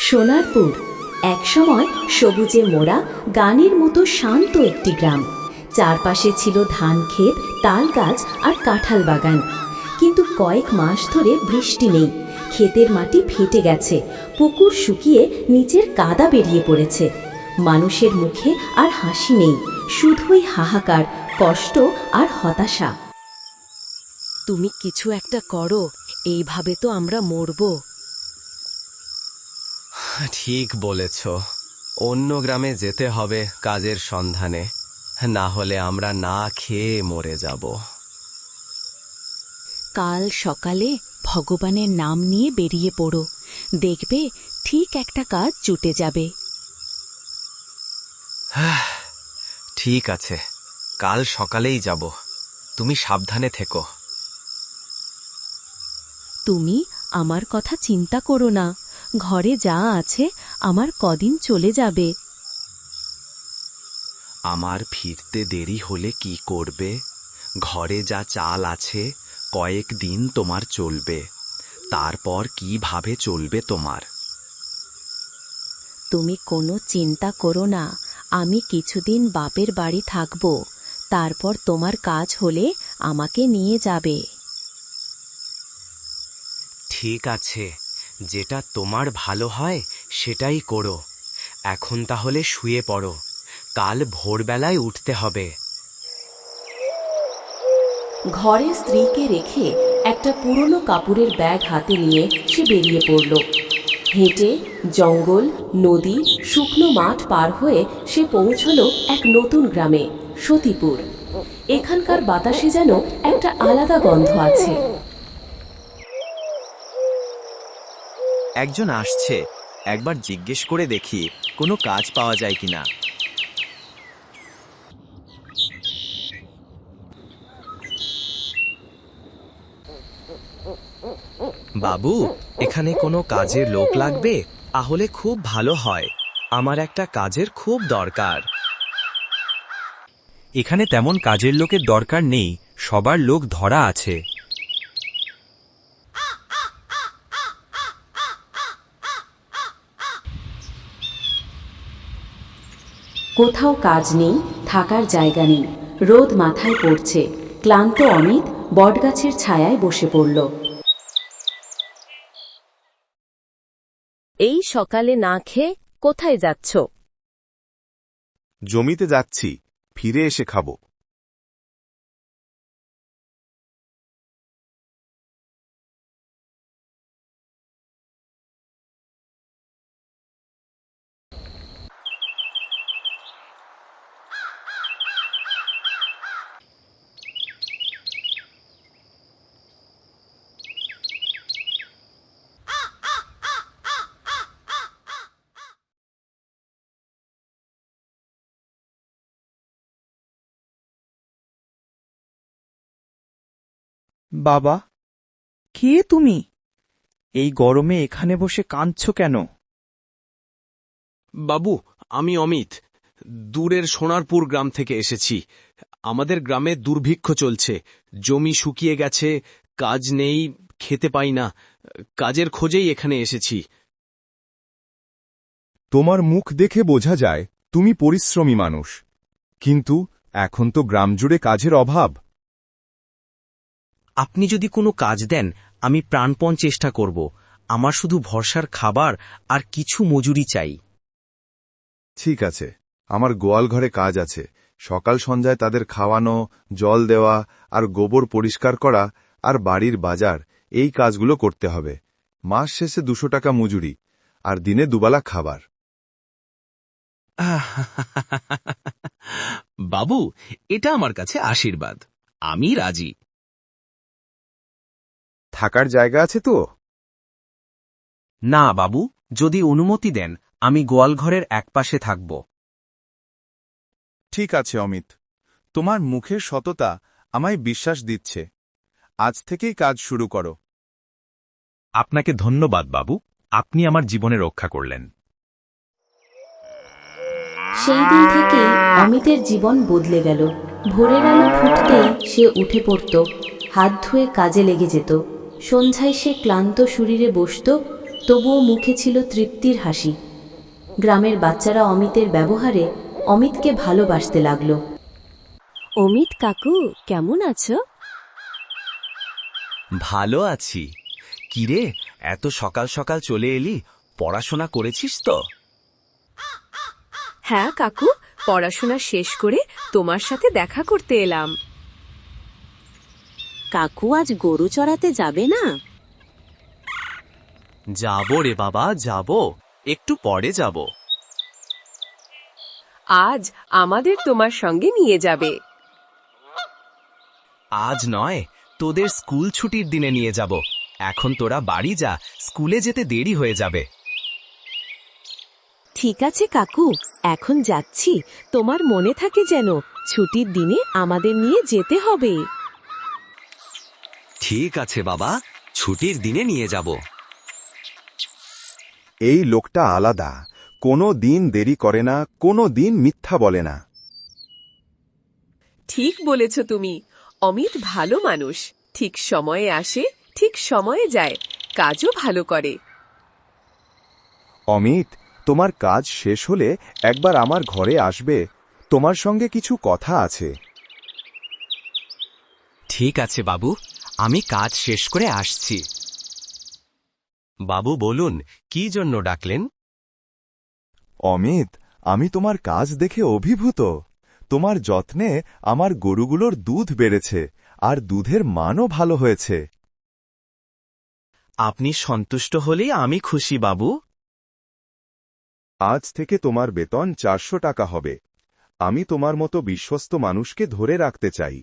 সোনারপুর একসময় সবুজে মোড়া গানের মতো শান্ত একটি গ্রাম। চারপাশে ছিল ধান ক্ষেত, তাল গাছ আর কাঁঠাল বাগান। কিন্তু কয়েক মাস ধরে বৃষ্টি নেই। ক্ষেতের মাটি ফেটে গেছে, পুকুর শুকিয়ে নিচের কাদা বেরিয়ে পড়েছে। মানুষের মুখে আর হাসি নেই, শুধুই হাহাকার, কষ্ট আর হতাশা। তুমি কিছু একটা করো, এইভাবে তো আমরা মরব। ঠিক বলেছ, অন্য গ্রামে যেতে হবে কাজের সন্ধানে, না হলে আমরা না খেয়ে মরে যাব। কাল সকালে ভগবানের নাম নিয়ে বেরিয়ে পড়ো, দেখবে ঠিক একটা কাজ জুটে যাবে। ঠিক আছে, কাল সকালেই যাব। তুমি সাবধানে থেকো। তুমি আমার কথা চিন্তা করো না, ঘরে যা আছে আমার কদিন চলে যাবে। আমার ফিরতে দেরি হলে কি করবে? ঘরে যা চাল আছে কয়েকদিন তোমার চলবে, তারপর কিভাবে চলবে তোমার? তুমি কোনো চিন্তা করো না, আমি কিছুদিন বাপের বাড়ি থাকব, তারপর তোমার কাজ হলে আমাকে নিয়ে যাবে। ঠিক আছে, যেটা তোমার ভালো হয় সেটাই করো। এখন তাহলে শুয়ে পড়ো, কাল ভোরবেলায় উঠতে হবে। ঘরে স্ত্রীকে রেখে একটা পুরনো কাপড়ের ব্যাগ হাতে নিয়ে সে বেরিয়ে পড়ল। হেঁটে জঙ্গল, নদী, শুকনো মাঠ পার হয়ে সে পৌঁছল এক নতুন গ্রামে, সতীপুর। এখানকার বাতাসে যেন একটা আলাদা গন্ধ আছে। একজন আসছে, একবার জিজ্ঞেস করে দেখি কোনো কাজ পাওয়া যায় কিনা। বাবু, এখানে কোনো কাজের লোক লাগবে? তাহলে খুব ভালো হয়, আমার একটা কাজের খুব দরকার। এখানে তেমন কাজের লোকের দরকার নেই, সবার লোক ধরা আছে। কোথাও কাজ নেই, থাকার জায়গা নেই, রোদ মাথায় পড়ছে। ক্লান্ত অমিত বটগাছের ছায়ায় বসে পড়ল। এই সকালে না খেয়ে কোথায় যাচ্ছ? জমিতে যাচ্ছি, ফিরে এসে খাবো। বাবা, কে তুমি? এই গরমে এখানে বসে কাঁদছো কেন? বাবু, আমি অমিত, দূরের সোনারপুর গ্রাম থেকে এসেছি। আমাদের গ্রামে দুর্ভিক্ষ চলছে, জমি শুকিয়ে গেছে, কাজ নেই, খেতে পাই না। কাজের খোঁজেই এখানে এসেছি। তোমার মুখ দেখে বোঝা যায় তুমি পরিশ্রমী মানুষ, কিন্তু এখন তো গ্রাম জুড়ে কাজের অভাব। আপনি যদি কোনো কাজ দেন আমি প্রাণপণ চেষ্টা করব। আমার শুধু ভরসার খাবার আর কিছু মজুরি চাই। ঠিক আছে, আমার গোয়াল ঘরে কাজ আছে। সকাল সন্ধ্যায় তাদের খাওয়ানো, জল দেওয়া আর গোবর পরিষ্কার করা আর বাড়ির বাজার, এই কাজগুলো করতে হবে। মাস শেষে 200 টাকা মজুরি আর দিনে দুবেলা খাবার। বাবু, এটা আমার কাছে আশীর্বাদ, আমি রাজি। থাকার জায়গা আছে তো? না বাবু, যদি অনুমতি দেন আমি গোয়ালঘরের একপাশে থাকব। ঠিক আছে অমিত, তোমার মুখের সততা আমায় বিশ্বাস দিচ্ছে। আজ থেকেই কাজ শুরু করো। আপনাকে ধন্যবাদ বাবু, আপনি আমার জীবনে রক্ষা করলেন। সেই দিন থেকেই অমিতের জীবন বদলে গেল। ভোরের আলো ফুটতেই সে উঠে পড়ত, হাত ধুয়ে কাজে লেগে যেত। সন্ধ্যায় সে ক্লান্ত শরীরে বসত, তবুও মুখে ছিল তৃপ্তির হাসি। গ্রামের বাচ্চারা অমিতের ব্যবহারে অমিতকে ভালোবাসতে লাগলো। অমিত কাকু কেমন আছো? ভালো আছি। কিরে, এত সকাল সকাল চলে এলি? পড়াশোনা করেছিস তো? হ্যাঁ কাকু, পড়াশোনা শেষ করে তোমার সাথে দেখা করতে এলাম। কাকু আজ গরু চড়াতে যাবে না? যাব রে বাবা, যাব, একটু পরে যাব। আজ আমাদের তোমার সঙ্গে নিয়ে যাবে। আজ নয়, তোদের স্কুল ছুটির দিনে নিয়ে যাব। এখন তোরা বাড়ি যা, স্কুলে যেতে দেরি হয়ে যাবে। ঠিক আছে কাকু, এখন যাচ্ছি। তোমার মনে থাকে যেন ছুটির দিনে আমাদের নিয়ে যেতে হবে। ঠিক আছে বাবা, ছুটির দিনে নিয়ে যাব। এই লোকটা আলাদা, কোনো দিন দেরি করে না, কোনো দিন মিথ্যা বলে না। ঠিক বলেছ তুমি। অমিত ভালো মানুষ, ঠিক সময়ে আসে, ঠিক সময়ে যায়, কাজও ভালো করে। অমিত, তোমার কাজ শেষ হলে একবার আমার ঘরে আসবে, তোমার সঙ্গে কিছু কথা আছে। ঠিক আছে বাবু, আমি কাজ শেষ করে আসছি। বাবু বলুন, কি জন্য ডাকলেন? অমিত, আমি তোমার কাজ দেখে অভিভূত। তোমার যত্নে আমার গরুগুলোর দুধ বেড়েছে, আর দুধের মানও ভালো হয়েছে। আপনি সন্তুষ্ট হলেই আমি খুশি বাবু। আজ থেকে তোমার বেতন 400 টাকা হবে। আমি তোমার মতো বিশ্বস্ত মানুষকে ধরে রাখতে চাই।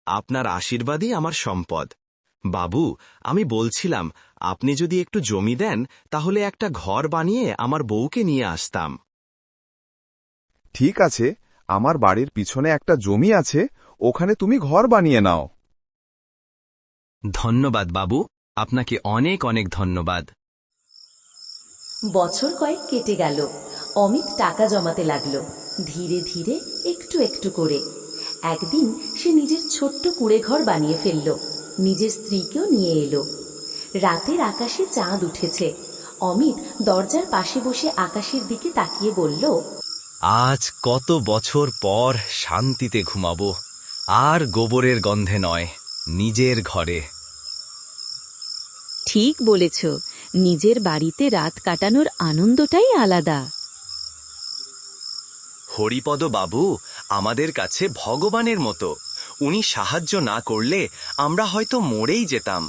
আপনার আশীর্বাদই আমার সম্পদ। বাবু, আমি বলছিলাম, আপনি যদি একটু জমি দেন, তাহলে একটা ঘর বানিয়ে আমার বউকে নিয়ে আসতাম। ঠিক আছে, আমার বাড়ির পিছনে একটা জমি আছে, ওখানে তুমি ঘর বানিয়ে নাও। ধন্যবাদ বাবু, আপনাকে অনেক অনেক ধন্যবাদ। বছর কয়েক কেটে গেল। অমিত টাকা জমাতে লাগলো, ধীরে ধীরে, একটু একটু করে। একদিন সে নিজের ছোট্ট কুঁড়েঘর বানিয়ে ফেলল, নিজের স্ত্রীকেও নিয়ে এলো। রাতের আকাশে চাঁদ উঠেছে। অমিত দরজার পাশে বসে আকাশের দিকে তাকিয়ে বলল, আজ কত বছর পর শান্তিতে ঘুমাবো, আর গোবরের গন্ধে নয়, নিজের ঘরে। ঠিক বলেছ, নিজের বাড়িতে রাত কাটানোর আনন্দটাই আলাদা। হরিপদ বাবু আমাদের কাছে ভগবানের মতো। উনি সাহায্য না করলে আমরা হয়তো মরেই যেতাম।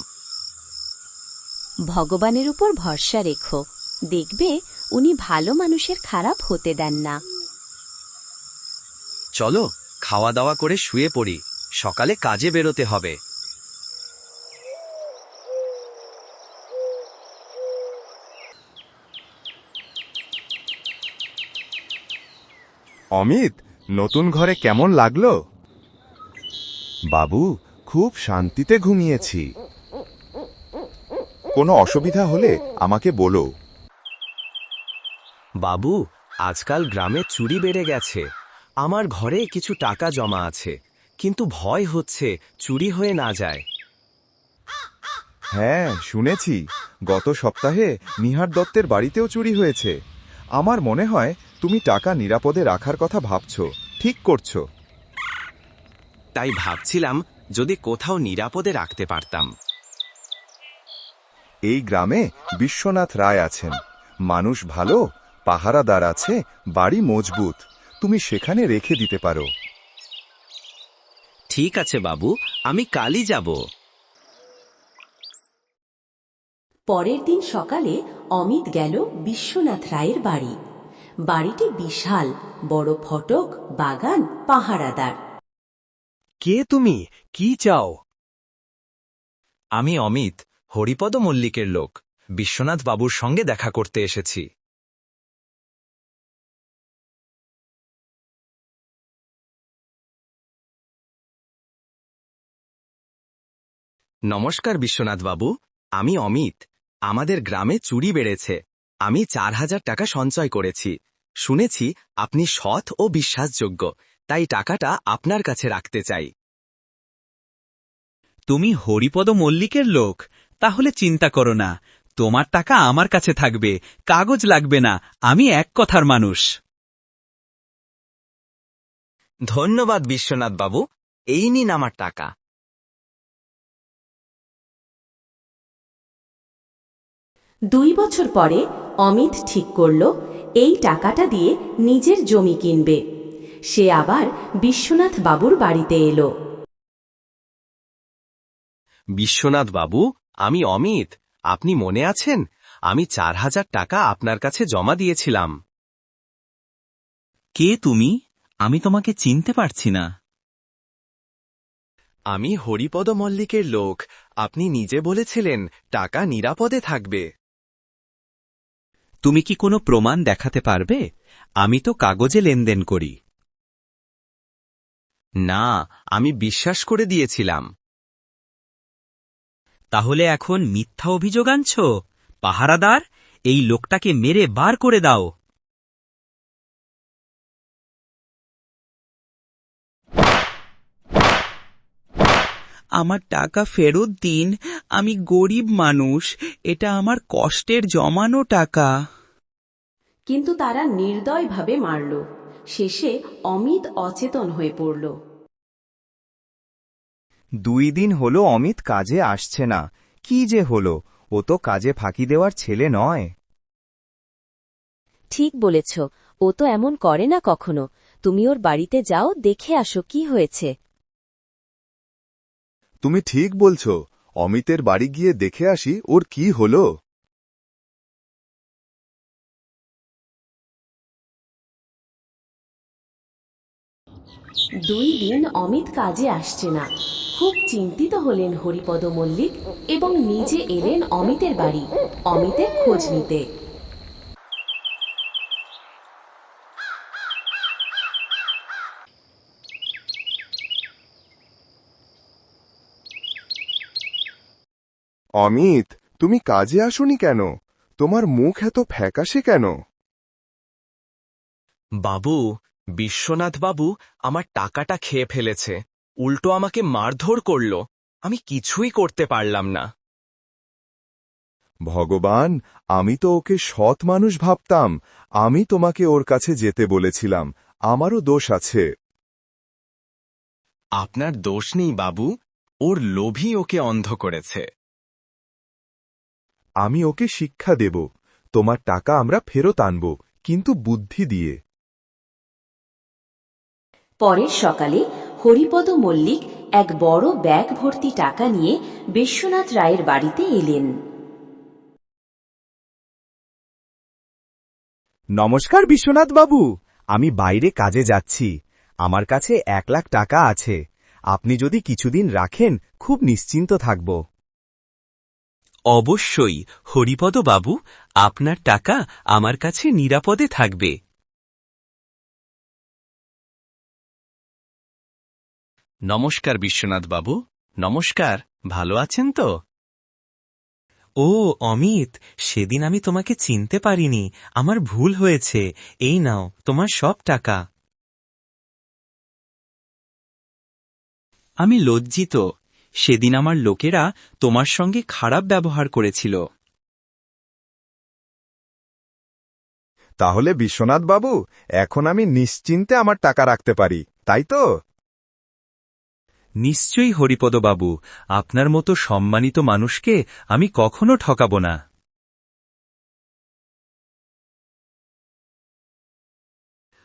ভগবানের উপর ভরসা রেখো, দেখবে উনি ভালো মানুষের খারাপ হতে দেন না। চলো, খাওয়া দাওয়া করে শুয়ে পড়ি, সকালে কাজে বেরোতে হবে। অমিত, নতুন ঘরে কেমন লাগলো? বাবু, খুব শান্তিতে ঘুমিয়েছি। কোনো অসুবিধা হলে আমাকে বলো। বাবু, আজকাল গ্রামে চুরি বেড়ে গেছে। আমার ঘরে কিছু টাকা জমা আছে, কিন্তু ভয় হচ্ছে চুরি হয়ে না যায়। হ্যাঁ, শুনেছি গত সপ্তাহে নিহার দত্তের বাড়িতেও চুরি হয়েছে। আমার মনে হয় তুমি টাকা নিরাপদে রাখার কথা ভাবছ, ঠিক করছো। তাই ভাবছিলাম যদি কোথাও নিরাপদে রাখতে পারতাম। এই গ্রামে বিশ্বনাথ রায় আছেন, মানুষ ভালো, পাহারাদার আছে, বাড়ি মজবুত, তুমি সেখানে রেখে দিতে পারো। ঠিক আছে বাবু, আমি কালই যাব। পরের দিন সকালে অমিত গেল বিশ্বনাথ রায়ের বাড়ি। বাড়িটি বিশাল, বড় ফটক, বাগান, পাহারাদার। কে তুমি? কি চাও? আমি অমিত, হরিপদ মল্লিকের লোক। বিশ্বনাথ বাবুর সঙ্গে দেখা করতে এসেছি। নমস্কার বিশ্বনাথ বাবু, আমি অমিত। আমাদের গ্রামে চুরি বেড়েছে। আমি 4000 টাকা সঞ্চয় করেছি। শুনেছি আপনি সৎ ও বিশ্বাসযোগ্য, তাই টাকাটা আপনার কাছে রাখতে চাই। তুমি হরিপদ মল্লিকের লোক? তাহলে চিন্তা করো না, তোমার টাকা আমার কাছে থাকবে, কাগজ লাগবে না, আমি এক কথার মানুষ। ধন্যবাদ বিশ্বনাথ বাবু, এই নিন আমার টাকা। 2 বছর পরে অমিত ঠিক করল এই টাকাটা দিয়ে নিজের জমি কিনবে। সে আবার বিশ্বনাথ বাবুর বাড়িতে এলো। বিশ্বনাথ বাবু, আমি অমিত। আপনি মনে আছেন? আমি 4000 টাকা আপনার কাছে জমা দিয়েছিলাম। কে তুমি? আমি তোমাকে চিনতে পারছি না। আমি হরিপদ মল্লিকের লোক। আপনি নিজে বলেছিলেন টাকা নিরাপদে থাকবে। তুমি কি কোনো প্রমাণ দেখাতে পারবে? আমি তো কাগজে লেনদেন করি। না, আমি বিশ্বাস করে দিয়েছিলাম। তাহলে এখন মিথ্যা অভিযোগ আনছ? পাহারাদার, এই লোকটাকে মেরে বার করে দাও। আমার টাকা ফেরত দিন, আমি গরিব মানুষ, এটা আমার কষ্টের জমানো টাকা। কিন্তু তারা নির্দয়ভাবে মারল। শেষে অমিত অচেতন হয়ে পড়ল। 2 দিন হলো অমিত কাজে আসছে না। কি যে হলো, ও তো কাজে ফাঁকি দেওয়ার ছেলে নয়। ঠিক বলেছ, ও তো এমন করে না কখনো। তুমি ওর বাড়িতে যাও, দেখে আসো কি হয়েছে। তুমি ঠিক বলছ, অমিতের বাড়ি গিয়ে দেখে আসি ওর কি হলো। দুই দিন অমিত কাজে আসছে না। খুব চিন্তিত হলেন হরিপদ মল্লিক এবং নিজে এলেন অমিতের বাড়ি অমিতের খোঁজ নিতে। অমিত, তুমি কাজে আসোনি কেন? তোমার মুখ এত ফ্যাকাশে কেন? বাবু, বিশ্বনাথ বাবু আমার টাকাটা খেয়ে ফেলেছে। উল্টো আমাকে মারধর করল। আমি কিছুই করতে পারলাম না। ভগবান, আমি তো ওকে সৎ মানুষ ভাবতাম। আমি তোমাকে ওর কাছে যেতে বলেছিলাম। আমারও দোষ আছে। আপনার দোষ নেই বাবু, ওর লোভই ওকে অন্ধ করেছে। আমি ওকে শিক্ষা দেব। তোমার টাকা আমরা ফেরত আনব, কিন্তু বুদ্ধি দিয়ে। পরের সকালে হরিপদ মল্লিক এক বড় ব্যাগ ভর্তি টাকা নিয়ে বিশ্বনাথ রায়ের বাড়িতে এলেন। নমস্কার বিশ্বনাথ বাবু, আমি বাইরে কাজে যাচ্ছি। আমার কাছে 1 লাখ টাকা আছে। আপনি যদি কিছুদিন রাখেন, খুব নিশ্চিন্ত থাকব। অবশ্যই হরিপদ বাবু, আপনার টাকা আমার কাছে নিরাপদে থাকবে। নমস্কার বিশ্বনাথ বাবু, নমস্কার। ভালো আছেন তো? ও অমিত, সেদিন আমি তোমাকে চিনতে পারিনি, আমার ভুল হয়েছে। এই নাও তোমার সব টাকা। আমি লজ্জিত, সেদিন আমার লোকেরা তোমার সঙ্গে খারাপ ব্যবহার করেছিল। তাহলে বিশ্বনাথ বাবু, এখন আমি নিশ্চিন্তে আমার টাকা রাখতে পারি, তাই তো? নিশ্চয়ই হরিপদ বাবু, আপনার মতো সম্মানিত মানুষকে আমি কখনো ঠকাব না।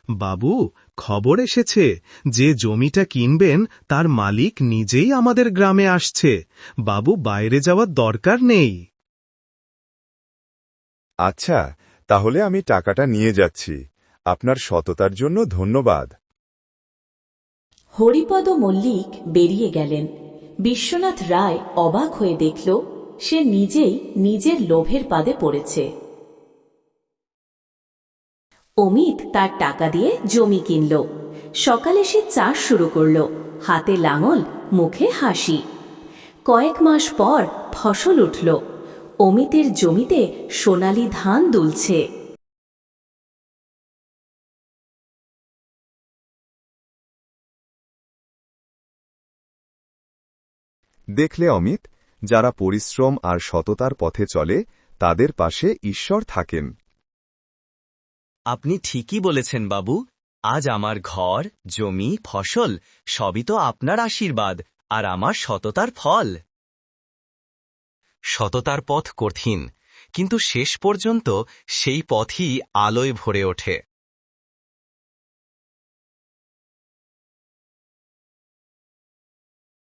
বাবু, খবর এসেছে যে জমিটা কিনবেন তার মালিক নিজেই আমাদের গ্রামে আসছে। বাবু, বাইরে যাওয়ার দরকার নেই। আচ্ছা, তাহলে আমি টাকাটা নিয়ে যাচ্ছি। আপনার সততার জন্য ধন্যবাদ। হরিপদ মল্লিক বেরিয়ে গেলেন। বিশ্বনাথ রায় অবাক হয়ে দেখল সে নিজেই নিজের লোভের পাদে পড়েছে। অমিত তার টাকা দিয়ে জমি কিনল। সকালে সে চাষ শুরু করল, হাতে লাঙল, মুখে হাসি। কয়েক মাস পর ফসল উঠল। অমিতের জমিতে সোনালি ধান দুলছে। দেখলে অমিত, যারা পরিশ্রম আর সততার পথে চলে তাদের পাশে ঈশ্বর থাকেন। আপনি ঠিকই বলেছেন বাবু, আজ আমার ঘর, জমি, ফসল সবই তো আপনার আশীর্বাদ আর আমার সততার ফল। সততার পথ কঠিন, কিন্তু শেষ পর্যন্ত সেই পথই আলোয় ভরে ওঠে।